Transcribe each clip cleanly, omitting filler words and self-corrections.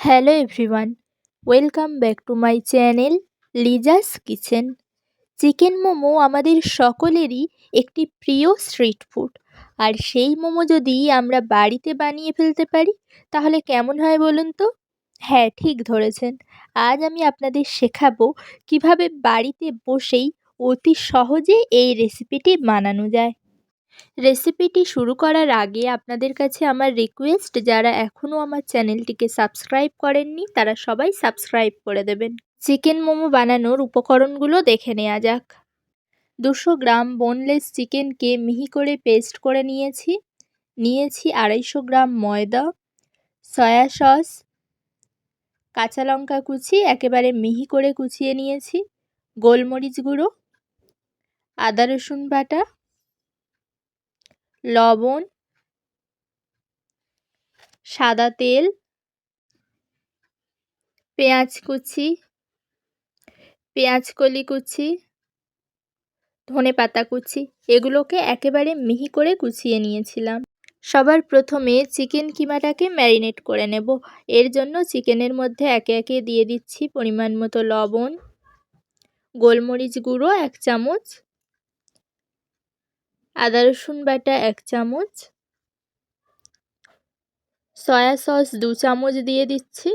Hello everyone, welcome back to my channel Liza's kitchen. Chicken momo আমাদের সকলেরই একটি প্রিয় স্ট্রিট ফুড। আর সেই মোমো যদি আমরা বাড়িতে বানিয়ে ফেলতে পারি তাহলে কেমন হয় বলুন তো? হ্যাঁ, ঠিক ধরেছেন। আজ আমি আপনাদের শেখাবো কিভাবে বাড়িতে বসেই অতি সহজে এই রেসিপিটি বানানো যায়। রেসিপিটি শুরু করার আগে আপনাদের কাছে আমার রিকোয়েস্ট, যারা এখনও আমার চ্যানেলটিকে সাবস্ক্রাইব করেননি তারা সবাই সাবস্ক্রাইব করে দেবেন। চিকেন মোমো বানানোর উপকরণগুলো দেখে নেওয়া যাক। 200 গ্রাম বোনলেস চিকেনকে মিহি করে পেস্ট করে নিয়েছি। 250 গ্রাম ময়দা, সয়া সস, কাঁচা লঙ্কা কুচি একেবারে মিহি করে কুচিয়ে নিয়েছি, গোলমরিচ গুঁড়ো, আদা রসুন বাটা, লবণ, সাদা তেল, পেঁয়াজ কুচি, পেঁয়াজকলি কুচি, ধনেপাতা কুচি, এগুলোকে একেবারে মিহি করে কুচিয়ে নিয়েছিলাম। সবার প্রথমে চিকেন কিমাটাকে ম্যারিনেট করে নেব। এর জন্য চিকেনের মধ্যে একে একে দিয়ে দিচ্ছি পরিমাণ মতো লবণ, গোলমরিচ গুঁড়ো 1 চামচ, আদা রসুন বাটা 1 চামচ, সয়া সস 2 চামচ দিয়ে দিচ্ছি,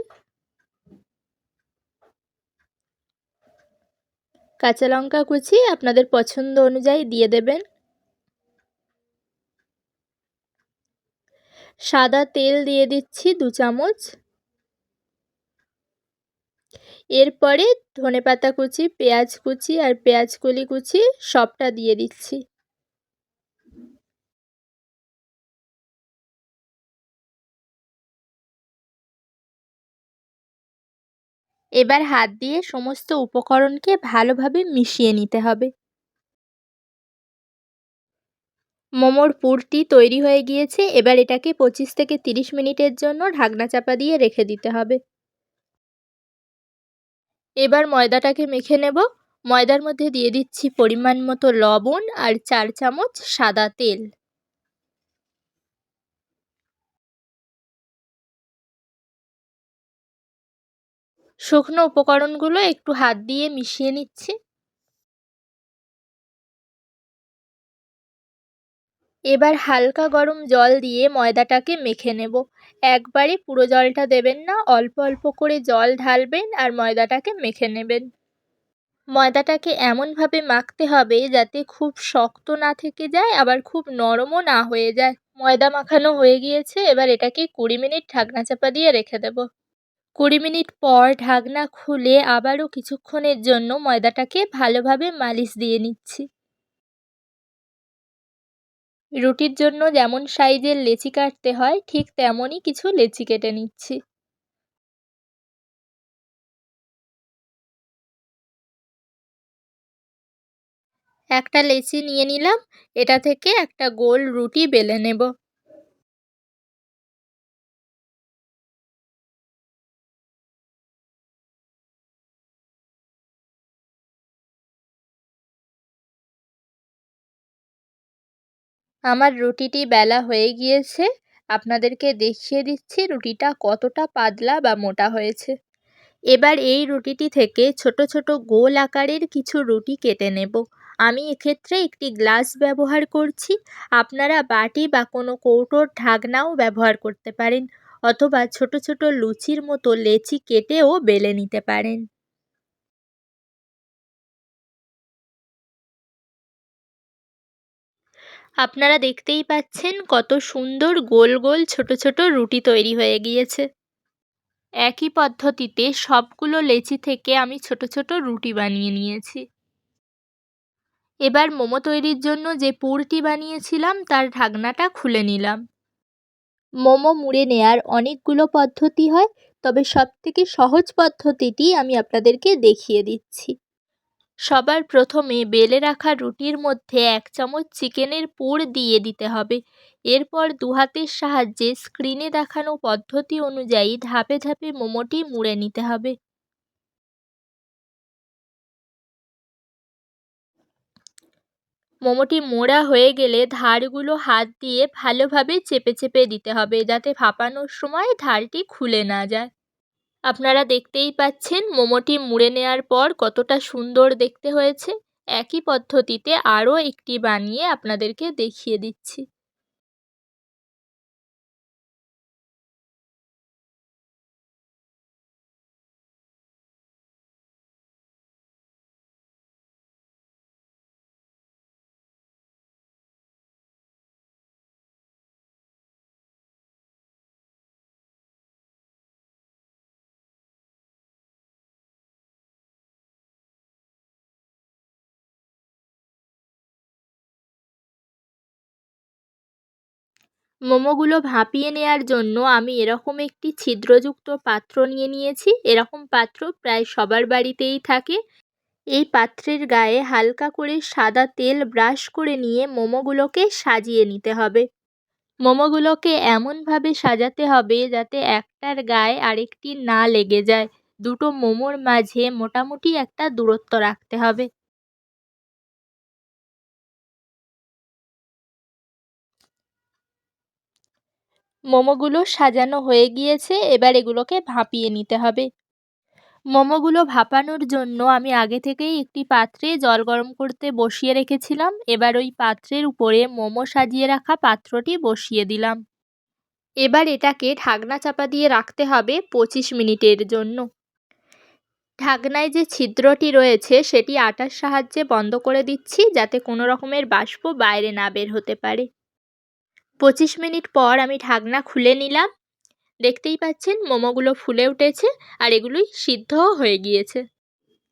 কাঁচা লঙ্কা কুচি আপনাদের পছন্দ অনুযায়ী দিয়ে দেবেন, সাদা তেল দিয়ে দিচ্ছি 2 চামচ, এরপরে ধনেপাতা কুচি, পেঁয়াজ কুচি আর পেঁয়াজকলি কুচি সবটা দিয়ে দিচ্ছি। এবার হাত দিয়ে সমস্ত উপকরণকে ভালোভাবে মিশিয়ে নিতে হবে। মোমোর পুরটি তৈরি হয়ে গিয়েছে। এবার এটাকে 25 থেকে 30 মিনিটের জন্য ঢাকনা চাপা দিয়ে রেখে দিতে হবে। এবার ময়দাটাকে মেখে নেব। ময়দার মধ্যে দিয়ে দিচ্ছি পরিমাণ মতো লবণ আর 4 চামচ সাদা তেল। শুকনো উপকরণগুলো একটু হাত দিয়ে মিশিয়ে নিচ্ছি। এবার হালকা গরম জল দিয়ে ময়দাটাকে মেখে নেব। একবারে পুরো জলটা দেবেন না, অল্প অল্প করে জল ঢালবেন আর ময়দাটাকে মেখে নেবেন। ময়দাটাকে এমনভাবে মাখতে হবে যাতে খুব শক্ত না থেকে যায়, আবার খুব নরমও না হয়ে যায়। ময়দা মাখানো হয়ে গিয়েছে। এবার এটাকে 20 মিনিট ঢাকনা চাপা দিয়ে রেখে দেব। 20 মিনিট পর ঢাকনা খুলে আবারও কিছুক্ষণের জন্য ময়দাটাকে ভালোভাবে মালিশ দিয়ে নিচ্ছি। রুটির জন্য যেমন সাইজের লেচি কাটতে হয় ঠিক তেমনই কিছু লেচি কেটে নিচ্ছি। একটা লেচি নিয়ে নিলাম। এটা থেকে একটা গোল রুটি বেলে নেব। আমার রুটিটি বেলা হয়ে গিয়েছে। আপনাদেরকে দেখিয়ে দিচ্ছি রুটিটা কতটা পাতলা বা মোটা হয়েছে। এবার এই রুটিটি থেকে ছোট ছোট গোল আকারের কিছু রুটি কেটে নেব। আমি এক্ষেত্রে একটি গ্লাস ব্যবহার করছি। আপনারা বাটি বা কোনো কৌটোর ঢাকনাও ব্যবহার করতে পারেন, অথবা ছোট ছোট লুচির মতো লেচি কেটেও বেলে নিতে পারেন। আপনারা দেখতেই পাচ্ছেন কত সুন্দর গোল গোল ছোট ছোট রুটি তৈরি হয়ে গিয়েছে। একই পদ্ধতিতে সবগুলো লেচি থেকে আমি ছোট ছোট রুটি বানিয়ে নিয়েছি। এবার মোমো তৈরির জন্য যে পুরটি বানিয়েছিলাম তার ঢাকনাটা খুলে নিলাম। মোমো মুড়ে নেয়ার অনেকগুলো পদ্ধতি হয়, তবে সবথেকে সহজ পদ্ধতিটি আমি আপনাদেরকে দেখিয়ে দিচ্ছি। সবার প্রথমে বেলে রাখা রুটির মধ্যে 1 চামচ চিকেনের পুর দিয়ে দিতে হবে। এরপর 2 হাতের সাহায্যে স্ক্রিনে দেখানো পদ্ধতি অনুযায়ী ধাপে ধাপে মোমোটি মুড়ে নিতে হবে। মোমোটি মোড়া হয়ে গেলে ধারগুলো হাত দিয়ে ভালোভাবে চেপে চেপে দিতে হবে, যাতে ভাপানোর সময় ধারটি খুলে না যায়। আপনারা দেখতেই পাচ্ছেন মোমোটি মুড়ে নেওয়ার পর কতটা সুন্দর দেখতে হয়েছে। একই পদ্ধতিতে আরও একটি বানিয়ে আপনাদেরকে দেখিয়ে দিচ্ছি। মোমোগুলো ভাপিয়ে নেয়ার জন্য আমি এরকম একটি ছিদ্রযুক্ত পাত্র নিয়ে নিয়েছি। এরকম পাত্র প্রায় সবার বাড়িতেই থাকে। এই পাত্রের গায়ে হালকা করে সাদা তেল ব্রাশ করে নিয়ে মোমোগুলোকে সাজিয়ে নিতে হবে। মোমোগুলোকে এমনভাবে সাজাতে হবে যাতে একটার গায়ে আরেকটি না লেগে যায়। দুটো মোমোর মাঝে মোটামুটি একটা দূরত্ব রাখতে হবে। মোমোগুলো সাজানো হয়ে গিয়েছে, এবার এগুলোকে ভাপিয়ে নিতে হবে। মোমোগুলো ভাপানোর জন্য আমি আগে থেকেই একটি পাত্রে জল গরম করতে বসিয়ে রেখেছিলাম। এবার ওই পাত্রের উপরে মোমো সাজিয়ে রাখা পাত্রটি বসিয়ে দিলাম। এবার এটাকে ঢাকনা চাপা দিয়ে রাখতে হবে 25 মিনিটের জন্য। ঢাকনায় যে ছিদ্রটি রয়েছে সেটি আটার সাহায্যে বন্ধ করে দিচ্ছি যাতে কোনো রকমের বাষ্প বাইরে না বের হতে পারে। 25 মিনিট পর আমি ঢাকনা খুলে নিলাম। দেখতেই পাচ্ছেন মোমোগুলো ফুলে উঠেছে আর এগুলোই সিদ্ধও হয়ে গিয়েছে।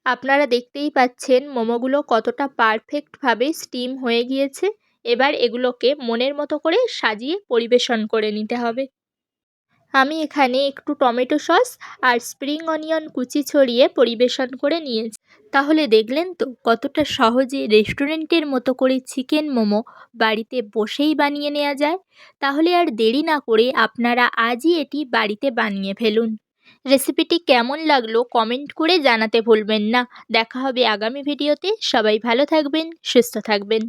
আপনারা দেখতেই পাচ্ছেন মোমোগুলো কতটা পারফেক্টভাবে স্টিম হয়ে গিয়েছে। এবার এগুলোকে মনের মতো করে সাজিয়ে পরিবেশন করে নিতে হবে। আমি এখানে একটু টমেটো সস আর স্প্রিং অনিয়ন কুচি ছড়িয়ে পরিবেশন করে নিয়েছি। তাহলে দেখলেন তো কতটা সহজে রেস্টুরেন্টের মতো করে চিকেন মোমো বাড়িতে বসেই বানিয়ে নেওয়া যায়। তাহলে আর দেরি না করে আপনারা আজই এটি বাড়িতে বানিয়ে ফেলুন। রেসিপিটি কেমন লাগলো কমেন্ট করে জানাতে ভুলবেন না। দেখা হবে আগামী ভিডিওতে। সবাই ভালো থাকবেন, সুস্থ থাকবেন।